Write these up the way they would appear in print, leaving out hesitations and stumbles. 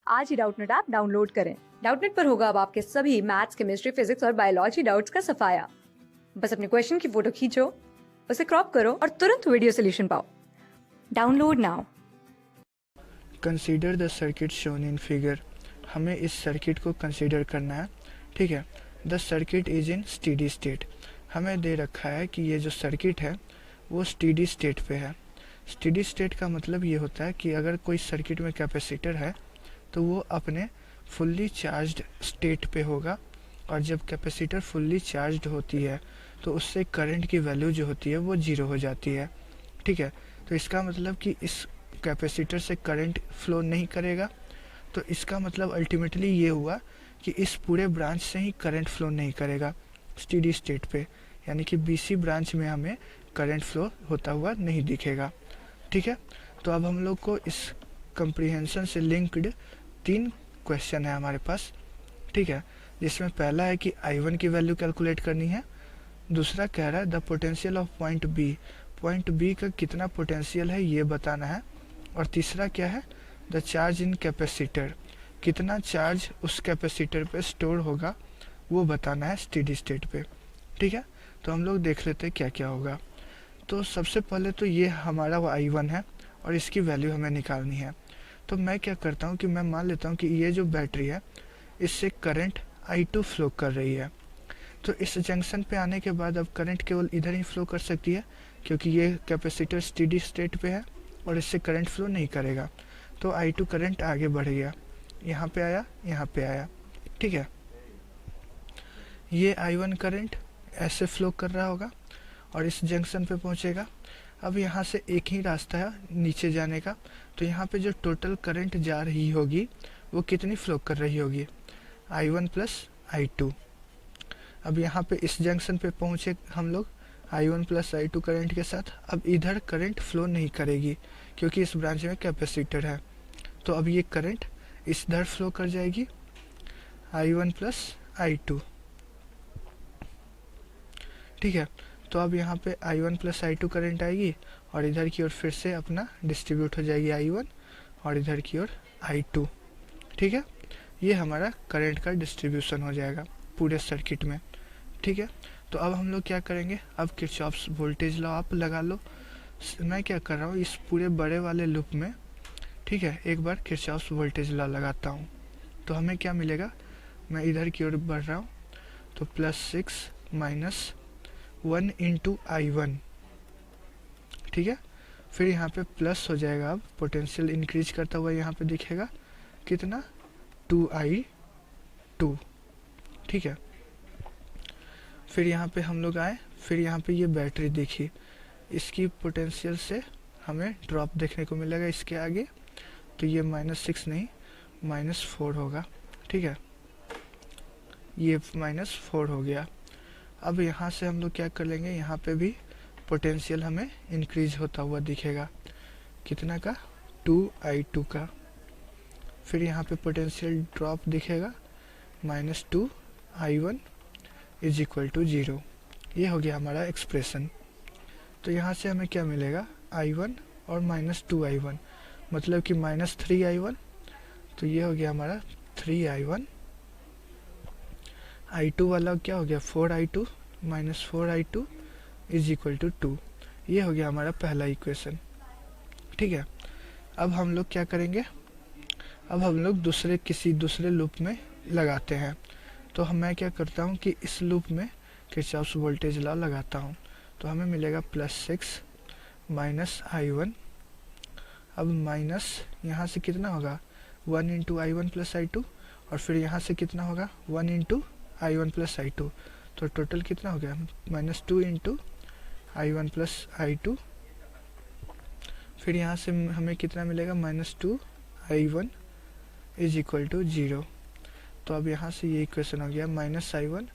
आज ही Doubtnut app download करें। Doubtnut पर होगा अब आपके सभी मैथ्स, केमिस्ट्री, फिजिक्स और बायोलॉजी डाउट्स का सफाया। बस अपने क्वेश्चन की फोटो खींचो, उसे क्रॉप करो और तुरंत वीडियो सोल्यूशन पाओ। Download now. Consider the circuit shown in figure. हमें इस सर्किट को कंसीडर करना है, ठीक है। The circuit is in steady state. हमें दे रखा है कि ये जो सर्किट है वो स्टेडी स्टेट पे है। स्टेडी स्टेट का मतलब ये होता है कि अगर कोई सर्किट में कैपेसिटर है तो वो अपने फुल्ली चार्ज्ड स्टेट पे होगा, और जब कैपेसिटर फुल्ली चार्ज्ड होती है तो उससे करंट की वैल्यू जो होती है वो जीरो हो जाती है, ठीक है। तो इसका मतलब कि इस कैपेसिटर से करंट फ्लो नहीं करेगा, तो इसका मतलब अल्टीमेटली ये हुआ कि इस पूरे ब्रांच से ही करंट फ्लो नहीं करेगा स्टेडी स्टेट पे, यानी कि बीसी ब्रांच में हमें करंट फ्लो होता हुआ नहीं दिखेगा, ठीक है। तो अब हम लोग को इस कंप्रीहेंशन से लिंक्ड 3 क्वेश्चन है हमारे पास, ठीक है। जिसमें पहला है कि I1 की वैल्यू कैलकुलेट करनी है, दूसरा कह रहा है the potential of point B का कितना पोटेंशियल है ये बताना है, और तीसरा क्या है द चार्ज इन कैपेसिटर, कितना चार्ज उस कैपेसिटर पे स्टोर होगा वो बताना है स्टेडी स्टेट पे, ठीक है। तो हम लोग देख लेते हैं क्या क्या होगा। तो सबसे पहले तो ये हमारा वो I1 है और इसकी वैल्यू हमें निकालनी है। तो मैं क्या करता हूँ कि मैं मान लेता हूँ कि ये जो बैटरी है इससे करंट I2 फ्लो कर रही है। तो इस जंक्शन पे आने के बाद अब करंट केवल इधर ही फ्लो कर सकती है, क्योंकि ये कैपेसिटर स्टेडी स्टेट पे है और इससे करंट फ्लो नहीं करेगा। तो I2 करंट आगे बढ़ गया, यहाँ पे आया, यहाँ पे आया, ठीक है। ये I1 करंट ऐसे फ्लो कर रहा होगा और इस जंक्शन पे पहुँचेगा। अब यहाँ से एक ही रास्ता है नीचे जाने का, तो यहाँ पे जो टोटल करंट जा रही होगी वो कितनी फ्लो कर रही होगी, I1 प्लस I2। अब यहाँ पे इस जंक्शन पे पहुँचे हम लोग I1 प्लस I2 करंट के साथ। अब इधर करंट फ्लो नहीं करेगी क्योंकि इस ब्रांच में कैपेसिटर है, तो अब ये करंट इधर फ्लो कर जाएगी I1 प्लस I2, ठीक है। तो अब यहाँ पे I1 प्लस I2 करंट आएगी और इधर की ओर फिर से अपना डिस्ट्रीब्यूट हो जाएगी I1 और इधर की ओर I2, ठीक है। ये हमारा करंट का डिस्ट्रीब्यूशन हो जाएगा पूरे सर्किट में, ठीक है। तो अब हम लोग क्या करेंगे, अब किरचॉफ्स वोल्टेज लॉ आप लगा लो। मैं क्या कर रहा हूँ इस पूरे बड़े वाले लूप में, ठीक है, एक बार किरचॉफ्स वोल्टेज लॉ लगाता हूँ। तो हमें क्या मिलेगा, मैं इधर की ओर बढ़ रहा हूँ तो +6 माइनस 1 इंटू I1, ठीक है। फिर यहाँ पे प्लस हो जाएगा, अब पोटेंशियल इंक्रीज करता हुआ यहाँ पे दिखेगा कितना 2I2, ठीक है। फिर यहाँ पे हम लोग आए, फिर यहाँ पे ये बैटरी देखिए, इसकी पोटेंशियल से हमें ड्रॉप देखने को मिलेगा इसके आगे, तो ये -6 नहीं -4 होगा, ठीक है। ये -4 हो गया। अब यहाँ से हम लोग क्या कर लेंगे, यहाँ पे भी पोटेंशियल हमें इंक्रीज होता हुआ दिखेगा, कितना का 2I2 का। फिर यहाँ पे पोटेंशियल ड्रॉप दिखेगा -2I1 इज इक्वल टू 0। ये हो गया हमारा एक्सप्रेशन। तो यहाँ से हमें क्या मिलेगा, I1 और -2I1, मतलब कि -3I1। तो ये हो गया हमारा 3I1। I2 वाला क्या हो गया 4I2 -4I2 is equal to 2। ये हो गया हमारा पहला इक्वेशन, ठीक है। अब हम लोग क्या करेंगे, अब हम लोग किसी दूसरे लूप में लगाते हैं। तो मैं क्या करता हूँ कि इस लूप में किरचॉफ्स वोल्टेज लॉ लगाता हूँ। तो हमें मिलेगा +6 माइनस I1। अब माइनस यहाँ से कितना होगा 1 इंटू I1 प्लस I2, और फिर यहाँ से कितना होगा 1 इंटू I1 प्लस I2, तो टोटल कितना हो गया -2 इंटू I1 प्लस I2। फिर यहाँ से हमें कितना मिलेगा -2I1 इज इक्वल टू 0। तो अब यहाँ से ये इक्वेशन हो गया -I1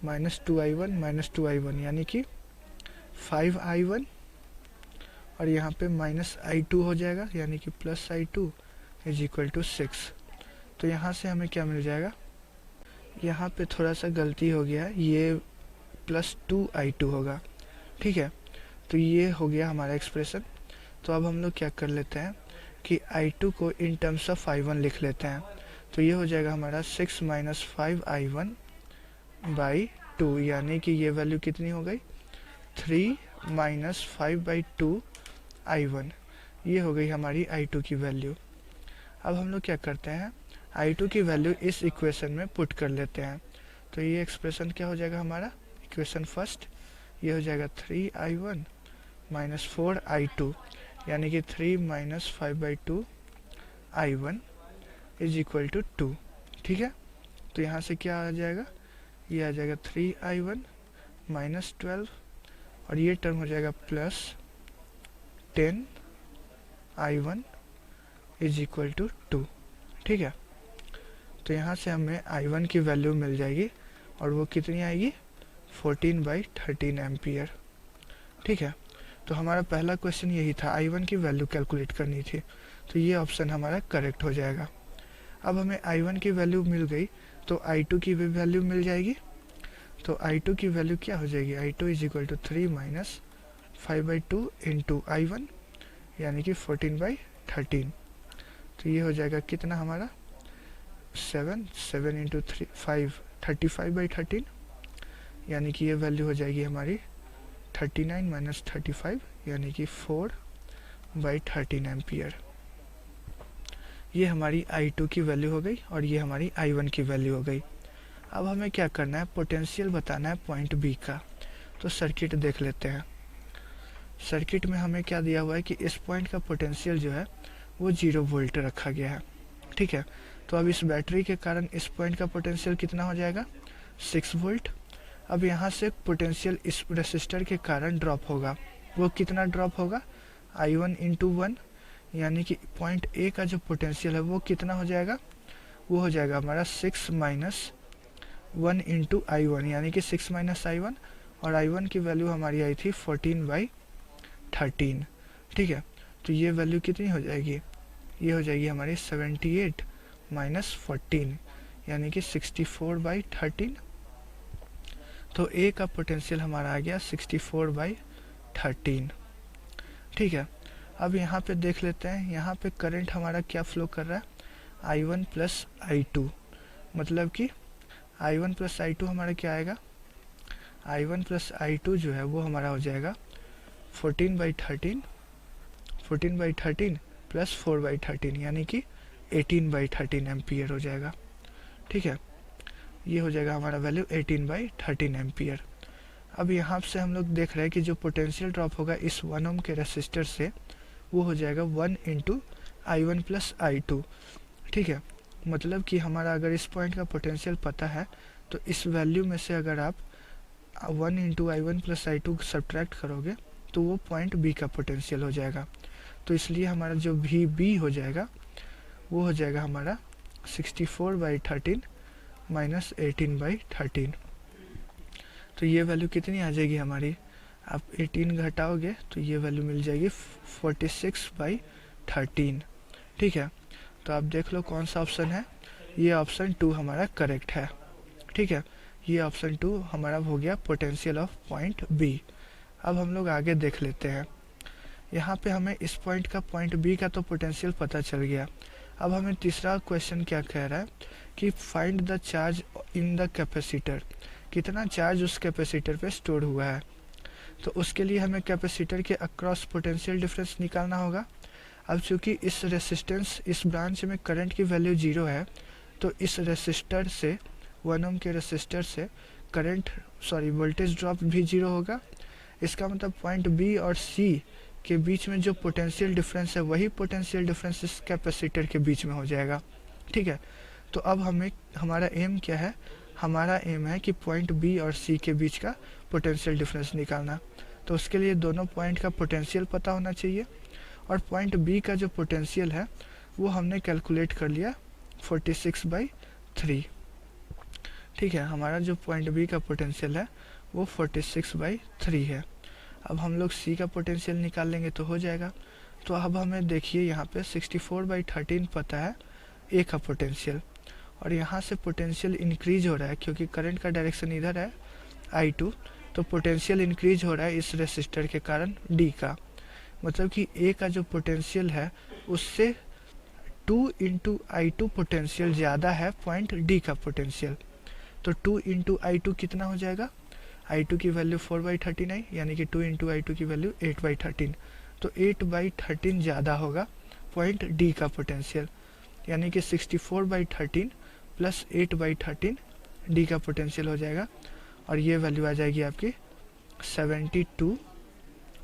-2I1 यानी कि 5I1, और यहाँ पे -I2 हो जाएगा यानी कि +I2 इज इक्वल टू 6। तो यहाँ से हमें क्या मिल जाएगा, यहाँ पे थोड़ा सा गलती हो गया, ये +2I2 होगा, ठीक है। तो ये हो गया हमारा एक्सप्रेशन। तो अब हम लोग क्या कर लेते हैं, कि I2 को इन टर्म्स ऑफ I1 लिख लेते हैं। तो ये हो जाएगा हमारा 6 माइनस 5I1 बाई 2, यानी कि ये वैल्यू कितनी हो गई 3 माइनस 5/2I1। ये हो गई हमारी I2 की वैल्यू। अब हम लोग क्या करते हैं, I2 की वैल्यू इस इक्वेशन में पुट कर लेते हैं। तो ये एक्सप्रेशन क्या हो जाएगा हमारा, इक्वेशन फर्स्ट, ये हो जाएगा 3I1 माइनस 4I2, यानी कि 3 minus 5/2I1 is equal to 2। ठीक है, तो यहाँ से क्या आ जाएगा, ये आ जाएगा 3I1 माइनस 12 और ये टर्म हो जाएगा plus 10I1 is equal to 2। ठीक है, तो यहाँ से हमें I1 की वैल्यू मिल जाएगी और वो कितनी आएगी 14/13 एम्पियर। ठीक है, तो हमारा पहला क्वेश्चन यही था, I1 की वैल्यू कैलकुलेट करनी थी, तो ये ऑप्शन हमारा करेक्ट हो जाएगा। अब हमें I1 की वैल्यू मिल गई तो I2 की भी वैल्यू मिल जाएगी। तो I2 की वैल्यू क्या हो जाएगी, I2 is equal to 3 minus 5/2 into I1, यानी कि 14/13। तो ये हो जाएगा कितना हमारा 7 इंटू 5 35/13, यानी कि ये वैल्यू हो जाएगी हमारी 39 माइनस 35, यानी कि 4/13 एम्पियर। ये हमारी I2 की वैल्यू हो गई और ये हमारी I1 की वैल्यू हो गई। अब हमें क्या करना है, पोटेंशियल बताना है पॉइंट बी का। तो सर्किट देख लेते हैं। सर्किट में हमें क्या दिया हुआ है कि इस पॉइंट का पोटेंशियल जो है वो 0 वोल्ट रखा गया है। ठीक है, तो अब इस बैटरी के कारण इस पॉइंट का पोटेंशियल कितना हो जाएगा 6 वोल्ट। अब यहाँ से पोटेंशियल इस रेसिस्टर के कारण ड्रॉप होगा, वो कितना ड्रॉप होगा I1 इंटू 1, यानी कि पॉइंट ए का जो पोटेंशियल है वो कितना हो जाएगा, वो हो जाएगा हमारा 6 माइनस 1 इंटू I1, यानी कि 6 माइनस I1, और I1 की वैल्यू हमारी आई थी 14/13। ठीक है, तो ये वैल्यू कितनी हो जाएगी, ये हो जाएगी हमारी 78 माइनस 14, यानी कि 64/13। तो ए का पोटेंशियल हमारा आ गया 64/13। ठीक है, अब यहाँ पे देख लेते हैं, यहाँ पे करंट हमारा क्या फ्लो कर रहा है I1 प्लस I2, मतलब कि I1 प्लस I2 हमारा क्या आएगा, I1 प्लस I2 जो है वो हमारा हो जाएगा 14/13 प्लस 4/13, यानी कि 18/13 एम्पियर हो जाएगा। ठीक है, ये हो जाएगा हमारा वैल्यू 18/13 एम्पियर। अब यहाँ से हम लोग देख रहे हैं कि जो पोटेंशियल ड्रॉप होगा इस 1 ओम के रेसिस्टर से वो हो जाएगा 1 इंटू I1 प्लस I2। ठीक है, मतलब कि हमारा अगर इस पॉइंट का पोटेंशियल पता है तो इस वैल्यू में से अगर आप 1 into I1 plus I2 subtract करोगे तो वो पॉइंट बी का पोटेंशियल हो जाएगा। तो इसलिए हमारा जो भी बी हो जाएगा वो हो जाएगा हमारा 64/13 माइनस 18/13। तो ये वैल्यू कितनी आ जाएगी हमारी, आप 18 घटाओगे तो ये वैल्यू मिल जाएगी 46/13। ठीक है, तो आप देख लो कौन सा ऑप्शन है, ये ऑप्शन 2 हमारा करेक्ट है। ठीक है, ये ऑप्शन 2 हमारा हो गया पोटेंशियल ऑफ पॉइंट बी। अब हम लोग आगे देख लेते हैं। यहाँ पे हमें इस पॉइंट का पॉइंट बी का तो पोटेंशियल पता चल गया। अब हमें तीसरा क्वेश्चन क्या कह रहा है कि find the charge in the capacitor, कितना चार्ज उस कैपेसिटर पे स्टोर हुआ है। तो उसके लिए हमें कैपेसिटर के अक्रॉस पोटेंशियल डिफरेंस निकालना होगा। अब चूंकि इस रेसिस्टेंस इस ब्रांच में करंट की वैल्यू 0 है, तो इस रेसिस्टर से 1 ओम के रेसिस्टर से वोल्टेज ड्रॉप भी 0 होगा। इसका मतलब पॉइंट बी और सी के बीच में जो पोटेंशियल डिफरेंस है वही पोटेंशियल डिफरेंस इस कैपेसिटर के बीच में हो जाएगा। ठीक है, तो अब हमारा एम क्या है, हमारा एम है कि पॉइंट बी और सी के बीच का पोटेंशियल डिफरेंस निकालना। तो उसके लिए दोनों पॉइंट का पोटेंशियल पता होना चाहिए, और पॉइंट बी का जो पोटेंशियल है वो हमने कैलकुलेट कर लिया 46/3। ठीक है, हमारा जो पॉइंट बी का पोटेंशियल है वो 46/3 है। अब हम लोग सी का पोटेंशियल निकाल लेंगे तो हो जाएगा। तो अब हमें देखिए यहाँ पे 64/13 पता है ए का पोटेंशियल, और यहाँ से पोटेंशियल इंक्रीज हो रहा है क्योंकि करंट का डायरेक्शन इधर है I2, तो पोटेंशियल इंक्रीज हो रहा है इस रेसिस्टर के कारण डी का, मतलब कि ए का जो पोटेंशियल है उससे 2 × I2 पोटेंशियल ज़्यादा है पॉइंट डी का पोटेंशियल। तो 2 × I2 कितना हो जाएगा, I2 की वैल्यू 4/13 आई, यानी कि 2 × I2 की वैल्यू 8/13। तो 8/13 ज़्यादा होगा पॉइंट डी का पोटेंशियल, यानी कि 64/13 प्लस 8/13 डी का पोटेंशियल हो जाएगा, और ये वैल्यू आ जाएगी आपकी 72,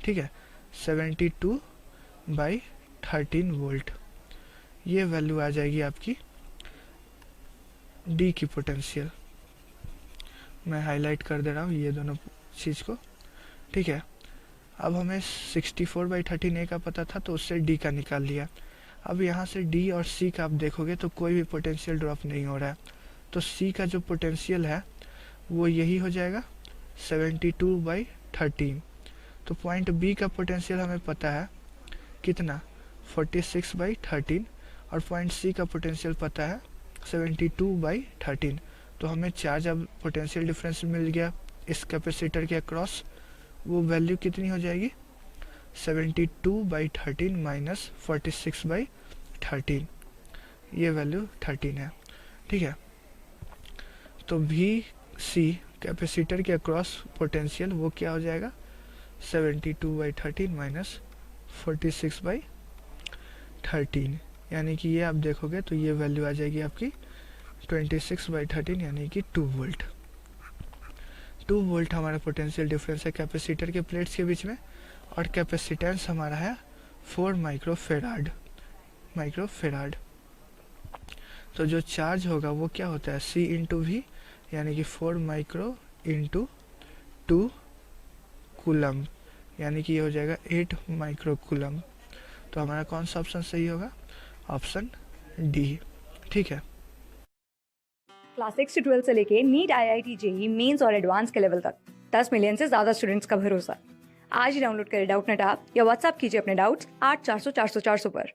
ठीक है, 72/13 वोल्ट। ये वैल्यू आ जाएगी आपकी डी की पोटेंशियल। मैं हाईलाइट कर दे रहा हूँ ये दोनों चीज़ को, ठीक है। अब हमें 64/13 ए का पता था, तो उससे डी का निकाल लिया। अब यहाँ से डी और सी का आप देखोगे तो कोई भी पोटेंशियल ड्रॉप नहीं हो रहा है, तो सी का जो पोटेंशियल है वो यही हो जाएगा 72/13। तो पॉइंट बी का पोटेंशियल हमें पता है कितना, 46/13, और पॉइंट सी का पोटेंशियल पता है 72/13। तो हमें चार्ज अब पोटेंशियल डिफरेंस मिल गया इस कैपेसिटर के अक्रॉस। वो वैल्यू कितनी हो जाएगी, 72/13 माइनस 46/13, ये वैल्यू 13 है, ठीक है। तो वी सी कैपेसिटर के अक्रॉस पोटेंशियल वो क्या हो जाएगा, 72/13 माइनस 46/13, यानी कि ये आप देखोगे तो ये वैल्यू आ जाएगी आपकी 26/13, यानी कि 2 वोल्ट। 2 वोल्ट हमारा पोटेंशियल डिफरेंस है कैपेसिटर के प्लेट्स के बीच में, और कैपेसिटेंस हमारा है 4 माइक्रोफेराड। तो जो चार्ज होगा वो क्या होता है, C × V, यानी कि 4 माइक्रो × 2 कूलम, यानी कि ये हो जाएगा 8 माइक्रो कूलम। तो हमारा कौन सा ऑप्शन सही होगा, ऑप्शन डी, ठीक है। क्लास 6 से 12 से लेके नीट, IIT, JEE मेंस और एडवांस के लेवल तक 10 मिलियन से ज्यादा स्टूडेंट्स का भरोसा। आज ही डाउनलोड करें डाउटनेट ऐप या व्हाट्सएप कीजिए अपने डाउट्स 8400 400 400 पर।